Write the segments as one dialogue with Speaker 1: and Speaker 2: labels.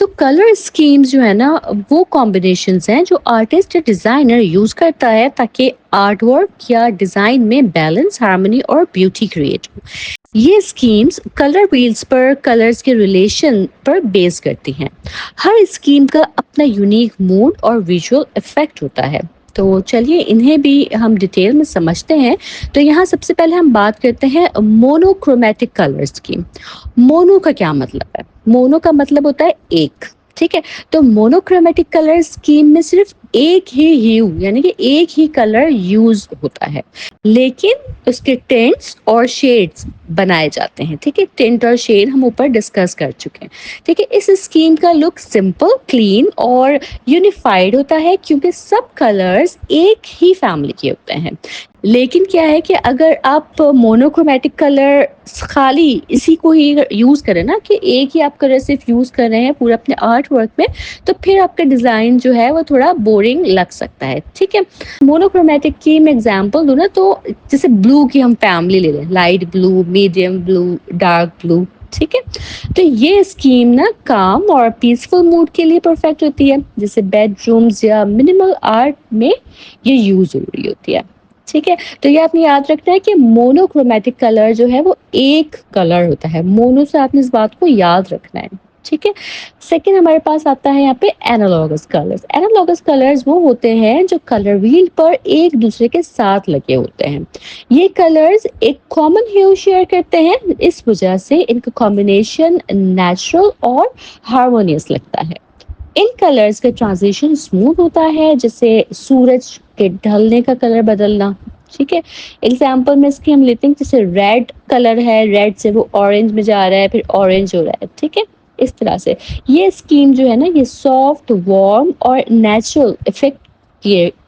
Speaker 1: تو colour schemes جو ہے نا وہ کمبینیشنز ہیں جو آرٹسٹ یا ڈیزائنر یوز کرتا ہے تاکہ آرٹ ورک یا ڈیزائن میں بیلنس، ہارمونی اور بیوٹی کریٹ ہو. یہ اسکیمز کلر ویلز پر کلرز کے ریلیشن پر بیس کرتی ہیں. ہر اسکیم کا اپنا یونیک موڈ اور ویژول افیکٹ ہوتا ہے. تو چلیے انہیں بھی ہم ڈیٹیل میں سمجھتے ہیں. تو یہاں سب سے پہلے ہم بات کرتے ہیں مونوکرومیٹک کلرز کی. مونو کا کیا مطلب ہے؟ مونو کا مطلب ہوتا ہے ایک. ٹھیک ہے، تو مونوکرومیٹک کلر اسکیم میں صرف ایک ہی ہیو یعنی کہ ایک ہی کلر یوز ہوتا ہے، لیکن اس کے ٹینٹس اور شیڈز بنائے جاتے ہیں. ٹھیک ہے، ٹینٹ اور شیڈ ہم اوپر ڈسکس کر چکے ہیں. ٹھیک ہے، اس اسکیم کا لک سمپل، کلین اور یونیفائڈ ہوتا ہے کیونکہ سب کلرز ایک ہی فیملی کے ہوتے ہیں. لیکن کیا ہے کہ اگر آپ مونوکرومیٹک کلر خالی اسی کو ہی یوز کریں نا، کہ ایک ہی آپ کلر صرف یوز کر رہے ہیں پورے اپنے آرٹ ورک میں، تو پھر آپ کا ڈیزائن جو ہے وہ تھوڑا بورنگ لگ سکتا ہے. ٹھیک ہے، مونوکرومیٹک کی میں ایگزامپل دوں نا، تو جیسے بلو کی ہم فیملی لے لیں، لائٹ بلو، میڈیم بلو، ڈارک بلو. ٹھیک ہے، تو یہ اسکیم نا کام اور پیسفل موڈ کے لیے پرفیکٹ ہوتی ہے، جیسے بیڈ رومز یا منیمل آرٹ میں یہ یوز ہو رہی ہوتی ہے. ٹھیک ہے، تو یہ آپ نے یاد رکھنا ہے کہ مونوکرومیٹک کلر جو ہے وہ ایک کلر ہوتا ہے. مونو سے آپ نے اس بات کو یاد رکھنا ہے. ٹھیک ہے، سیکنڈ ہمارے پاس آتا ہے یہاں پہ اینالوگس کلرز. اینالوگس کلرز وہ ہوتے ہیں جو کلر ویل پر ایک دوسرے کے ساتھ لگے ہوتے ہیں. یہ کلرز ایک کامن ہیو شیئر کرتے ہیں، اس وجہ سے ان کا کمبینیشن نیچرل اور ہارمونیس لگتا ہے. ان کلرز کا ٹرانزیشن اسموتھ ہوتا ہے، جیسے سورج کے ڈھلنے کا کلر بدلنا. ٹھیک ہے، ایگزامپل میں اس کی ہم لیتے ہیں، جیسے ریڈ کلر ہے، ریڈ سے وہ اورنج میں جا رہا ہے، پھر اورنج ہو رہا ہے. ٹھیک ہے، اس طرح سے یہ اسکیم جو ہے نا یہ سافٹ، وارم اور نیچرل افیکٹ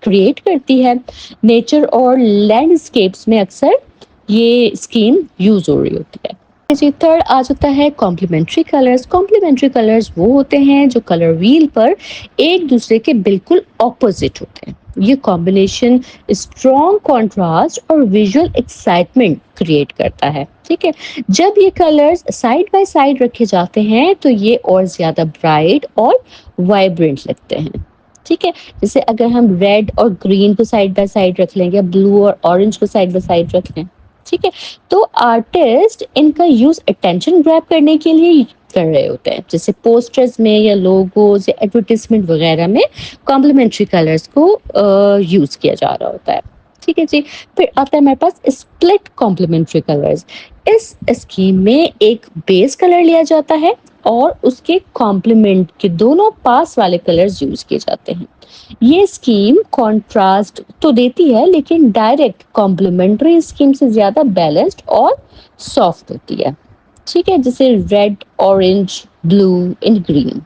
Speaker 1: کریٹ کرتی ہے. نیچر اور لینڈسکیپس میں اکثر یہ اسکیم یوز ہو رہی ہوتی ہے. جی، تھرڈ آ جاتا ہے کمپلیمنٹری کلرز. کمپلیمنٹری کلرز وہ ہوتے ہیں جو کلر ویل پر ایک دوسرے کے بالکل اپوزٹ ہوتے ہیں. یہ کمبینیشن اسٹرانگ کنٹراسٹ اور ویژول ایکسائٹمنٹ کریٹ کرتا ہے. ٹھیک ہے، جب یہ کلرز سائڈ بائی سائڈ رکھے جاتے ہیں تو یہ اور زیادہ برائٹ اور وائبرنٹ لگتے ہیں. ٹھیک ہے، جیسے اگر ہم ریڈ اور گرین کو سائڈ بائی سائڈ رکھ لیں، یا بلو اور اورنج کو سائڈ بائی سائڈ رکھ لیں. ٹھیک ہے، تو آرٹسٹ ان کا یوز اٹینشن گریب کرنے کے لیے کر رہے ہوتے ہیں، جیسے پوسٹرز میں یا لوگوز یا ایڈورٹیزمنٹ وغیرہ میں کمپلیمنٹری کلرز کو یوز کیا جا رہا ہوتا ہے. ٹھیک ہے جی، پھر آتا ہے ہمارے پاس اسپلٹ کمپلیمنٹری کلرز. اس اسکیم میں ایک بیس کلر لیا جاتا ہے اور اس کے کمپلیمنٹ کے دونوں پاس والے کلرز یوز کیے جاتے ہیں. یہ اسکیم کنٹراسٹ تو دیتی ہے لیکن ڈائریکٹ کمپلیمنٹری اسکیم سے زیادہ بیلنسڈ اور سافٹ ہوتی ہے. ٹھیک ہے، جیسے red, orange, blue and green.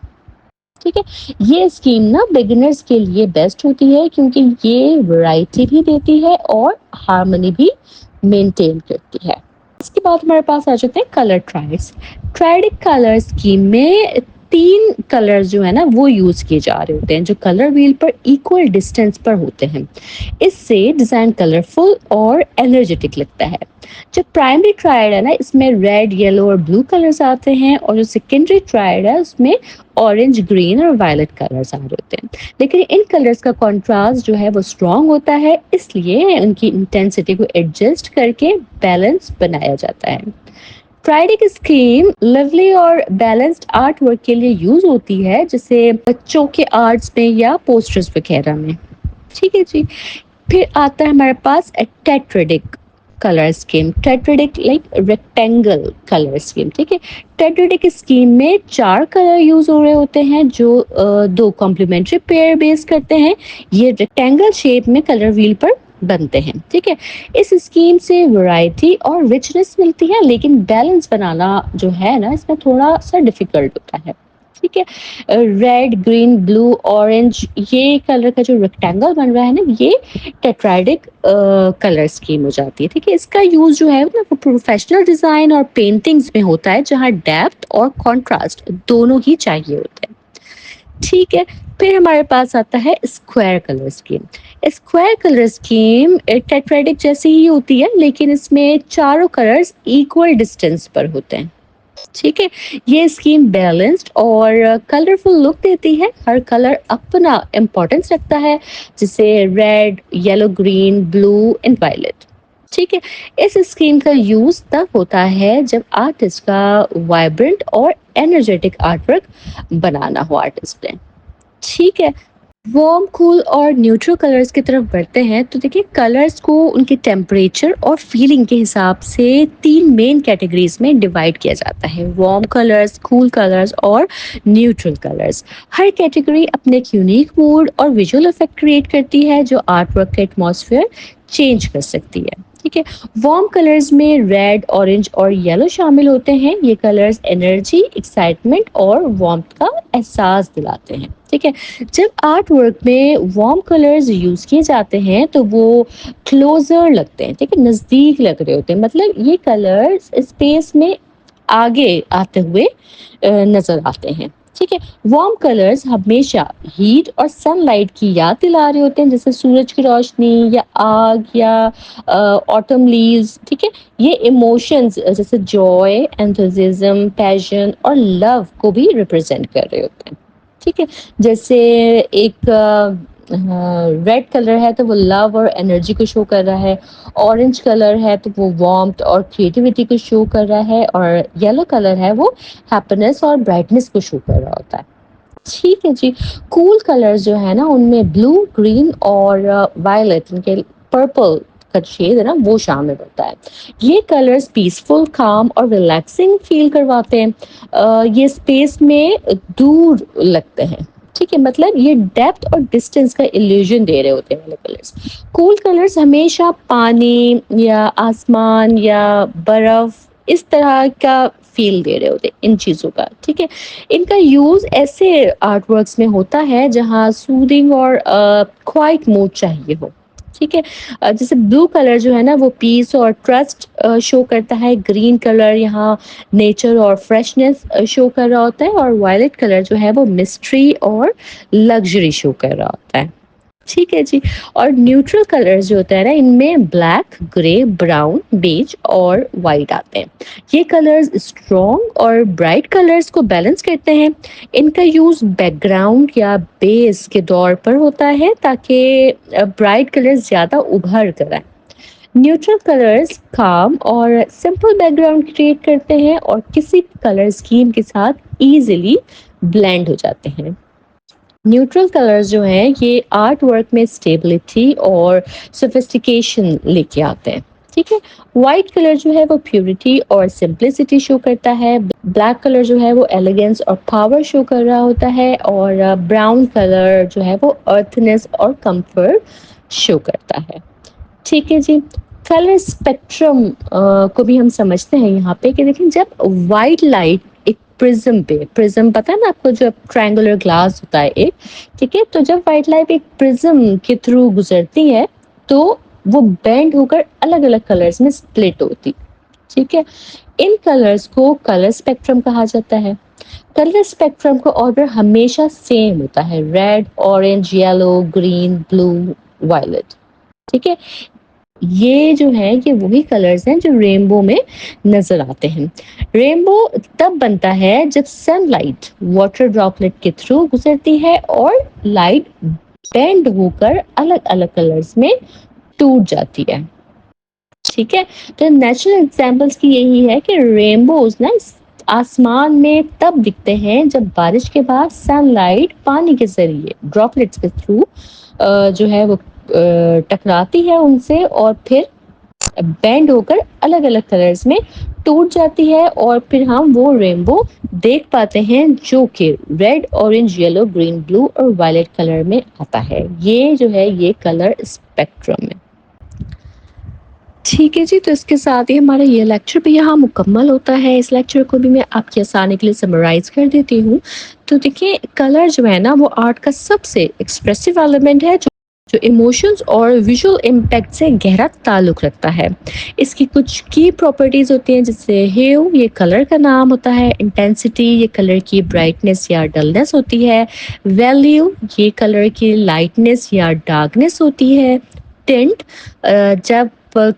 Speaker 1: ٹھیک ہے، یہ اسکیم نا بگنرز کے لیے بیسٹ ہوتی ہے کیونکہ یہ ورائٹی بھی دیتی ہے اور ہارمونی بھی مینٹین کرتی ہے. اس کے بعد ہمارے پاس آ جاتے ہیں کلر ٹرائڈس. ٹرائڈک کلر اسکیم میں تین کلر جو ہے نا وہ یوز کیے جا رہے ہوتے ہیں جو کلر ویل پر ایکول ڈسٹینس پر ہوتے ہیں. اس سے ڈیزائن کلرفل اور انرجیٹک لگتا ہے. جو پرائمری ٹرائڈ ہے نا اس میں ریڈ، یلو اور بلو کلرز آتے ہیں، اور جو سیکنڈری ٹرائڈ ہے اس میں اورنج، گرین اور وائلٹ کلرز آ رہے ہوتے ہیں. لیکن ان کلرز کا کنٹراسٹ جو ہے وہ اسٹرانگ ہوتا ہے، اس لیے ان کی انٹینسٹی کو ایڈجسٹ کر کے بیلنس بنایا جاتا ہے. ٹرائڈک اسکیم لولی اور بیلنسڈ آرٹ ورک کے لیے یوز ہوتی ہے، جیسے بچوں کے آرٹس میں یا پوسٹرز وغیرہ میں. ٹھیک ہے جی، پھر آتا ہے ہمارے پاس tetradic colour scheme. Tetradic like rectangle colour scheme. ٹھیک ہے، ٹیٹریڈک اسکیم میں چار کلر یوز ہو رہے ہوتے ہیں جو دو کمپلیمنٹری پیئر بیس کرتے ہیں. یہ ریکٹینگل شیپ میں کلر ویل پر بنتے ہیں. ٹھیک ہے، اس اسکیم سے ورائٹی اور ریچنس ملتی ہے، لیکن بیلنس بنانا جو ہے نا اس میں تھوڑا سا ڈیفیکلٹ ہوتا ہے. ٹھیک ہے، ریڈ، گرین، بلو، اورنج، یہ کلر کا جو ریکٹینگل بن رہا ہے نا یہ ٹیٹرائڈک کلر اسکیم ہو جاتی ہے. ٹھیک ہے، اس کا یوز جو ہے نا وہ پروفیشنل ڈیزائن اور پینٹنگز میں ہوتا ہے جہاں ڈیپتھ اور کنٹراسٹ دونوں ہی چاہیے ہوتے ہیں. ٹھیک ہے، پھر ہمارے پاس آتا ہے square colour scheme. Square colour scheme tetradic جیسی ہی ہوتی ہے لیکن اس میں چاروں کلرز ایکول ڈسٹینس پر ہوتے ہیں. ٹھیک ہے. یہ اسکیم بیلنسڈ اور کلرفل لک دیتی ہے. ہر کلر اپنا امپورٹینس رکھتا ہے, جیسے red, yellow, green, blue and violet. ٹھیک ہے. اس اسکیم کا یوز تب ہوتا ہے جب آرٹسٹ کا وائبرنٹ اور انرجیٹک آرٹ ورک بنانا ہو آرٹسٹ نے. ٹھیک ہے. وارم, کول اور نیوٹرل کلرز کی طرف بڑھتے ہیں تو دیکھیے کلرز کو ان کے ٹیمپریچر اور فیلنگ کے حساب سے 3 مین کیٹیگریز میں ڈیوائڈ کیا جاتا ہے: وارم کلرز, کول کلرز اور نیوٹرل کلرز. ہر کیٹیگری اپنے ایک یونیک موڈ اور ویژول افیکٹ کریٹ کرتی ہے جو آرٹ ورک کا ایٹماسفیئر چینج کر سکتی ہے. ٹھیک ہے. وارم کلرز میں ریڈ, اورنج اور یلو شامل ہوتے ہیں. یہ کلرز انرجی, ایکسائٹمنٹ اور وارمتھ کا احساس دلاتے ہیں. ٹھیک ہے. جب آرٹ ورک میں وارم کلرز یوز کیے جاتے ہیں تو وہ کلوزر لگتے ہیں, ٹھیک ہے, نزدیک لگ رہے ہوتے ہیں. مطلب یہ کلرز اسپیس میں آگے آتے ہوئے نظر آتے ہیں. ٹھیک ہے. وارم کلرز ہمیشہ ہیٹ اور سن لائٹ کی یاد دلا رہے ہوتے ہیں, جیسے سورج کی روشنی یا آگ یا آٹم لیوز. ٹھیک ہے. یہ ایموشنز جیسے جوائے, انتھوزیزم, پیشن اور لو کو بھی ریپرزینٹ کر رہے ہوتے ہیں. ٹھیک ہے. جیسے ایک ریڈ کلر ہے تو وہ لو اور انرجی کو شو کر رہا ہے, اورنج کلر ہے تو وہ وارمتھ اور کریٹیوٹی کو شو کر رہا ہے, اور یلو کلر ہے وہ ہیپینس اور برائٹنس کو شو کر رہا ہوتا ہے. ٹھیک ہے جی. کول کلر جو ہے نا ان میں بلو, گرین اور وائلٹ, ان کے پرپل کا شیڈ ہے نا وہ شامل ہوتا ہے. یہ کلرز پیسفل, کام اور ریلیکسنگ فیل کرواتے ہیں. یہ اسپیس میں دور لگتے ہیں. ٹھیک ہے. مطلب یہ ڈیپتھ اور ڈسٹینس کا ایلیوژن دے رہے ہوتے ہیں والے کلرز. کول کلرز ہمیشہ پانی یا آسمان یا برف اس طرح کا فیل دے رہے ہوتے ان چیزوں کا. ٹھیک ہے. ان کا یوز ایسے آرٹ ورکس میں ہوتا ہے جہاں سودنگ اور کوائٹ موڈ چاہیے ہو. ٹھیک ہے. جیسے بلو کلر جو ہے نا وہ پیس اور ٹرسٹ شو کرتا ہے. گرین کلر یہاں نیچر اور فریشنس شو کر رہا ہوتا ہے, اور وائلٹ کلر جو ہے وہ مسٹری اور لگژری شو کر رہا ہوتا ہے. ٹھیک ہے جی. اور نیوٹرل کلر جو ہوتا ہے نا ان میں بلیک, گرے, براؤن, بیج اور وائٹ آتے ہیں. یہ کلرز اسٹرانگ اور برائٹ کلرز کو بیلنس کرتے ہیں. ان کا یوز بیک گراؤنڈ یا بیس کے طور پر ہوتا ہے تاکہ برائٹ کلر زیادہ ابھر کر آئیں. نیوٹرل کلرز کام اور سمپل بیک گراؤنڈ کریٹ کرتے ہیں اور کسی کلر اسکیم کے ساتھ ایزیلی بلینڈ ہو جاتے ہیں. نیوٹرل کلرز جو ہیں یہ آرٹ ورک میں اسٹیبلٹی اور سوفسٹیکیشن لے کے آتے ہیں. ٹھیک ہے. وائٹ کلر جو ہے وہ پیورٹی اور سمپلسٹی شو کرتا ہے. بلیک کلر جو ہے وہ ایلیگینس اور پاور شو کر رہا ہوتا ہے, اور براؤن کلر جو ہے وہ ارتھنس اور کمفرٹ شو کرتا ہے. ٹھیک ہے جی. کلر اسپیکٹرم کو بھی ہم سمجھتے ہیں یہاں پہ کہ دیکھیں جب وائٹ لائٹ ایک پرزم پہ, پرزم پتا ہے نا آپ کو جو ٹرائنگولر گلاس ہوتا ہے ایک, ٹھیک ہے, تو جب وائٹ لائٹ ایک پرزم کے تھرو گزرتی ہے تو وہ بینڈ ہو کر الگ الگ کلرز میں سپلٹ ہوتی. ٹھیک ہے. ان کلرز کو کلر اسپیکٹرم کہا جاتا ہے. کلر اسپیکٹرم کا آرڈر ہمیشہ سیم ہوتا ہے: ریڈ, اورنج, یلو, گرین, بلو, وائلٹ. ٹھیک ہے. یہ جو ہے یہ وہی کلرز ہیں جو رینبو میں نظر آتے ہیں. رینبو تب بنتا ہے جب سن لائٹ واٹر ڈراپلیٹ کے تھرو گزرتی ہے اور لائٹ بینڈ ہو کر الگ الگ کلرز میں ٹوٹ جاتی ہے. ٹھیک ہے. تو نیچرل ایگزامپلس کی یہی ہے کہ رینبوز نا آسمان میں تب دکھتے ہیں جب بارش کے بعد سن لائٹ پانی کے ذریعے ڈراپلیٹس کے تھرو جو ہے وہ ٹکراتی ہے ان سے, اور پھر بینڈ ہو کر الگ الگ کلرز میں ٹوٹ جاتی ہے, اور پھر ہم وہ رینبو دیکھ پاتے ہیں جو کہ ریڈ, اورنج, یلو, گرین, بلو اور وائلٹ کلر میں آتا ہے. یہ جو ہے یہ کلر اسپیکٹرم ہے. ٹھیک ہے جی. تو اس کے ساتھ ہی ہمارا یہ لیکچر بھی یہاں مکمل ہوتا ہے. اس لیکچر کو بھی میں آپ کے آسانی کے لیے سمرائز کر دیتی ہوں. تو دیکھیے کلر جو ہے نا وہ آرٹ کا سب سے ایکسپریسو ایلیمنٹ ہے جو ایموشنز اور ویژول امپیکٹ سے گہرا تعلق رکھتا ہے. اس کی کچھ کی پراپرٹیز ہوتی ہیں, جیسے ہیو یہ کلر کا نام ہوتا ہے, انٹینسٹی یہ کلر کی برائٹنس یا ڈلنس ہوتی ہے, ویلیو یہ کلر کی لائٹنس یا ڈارکنس ہوتی ہے, ٹنٹ جب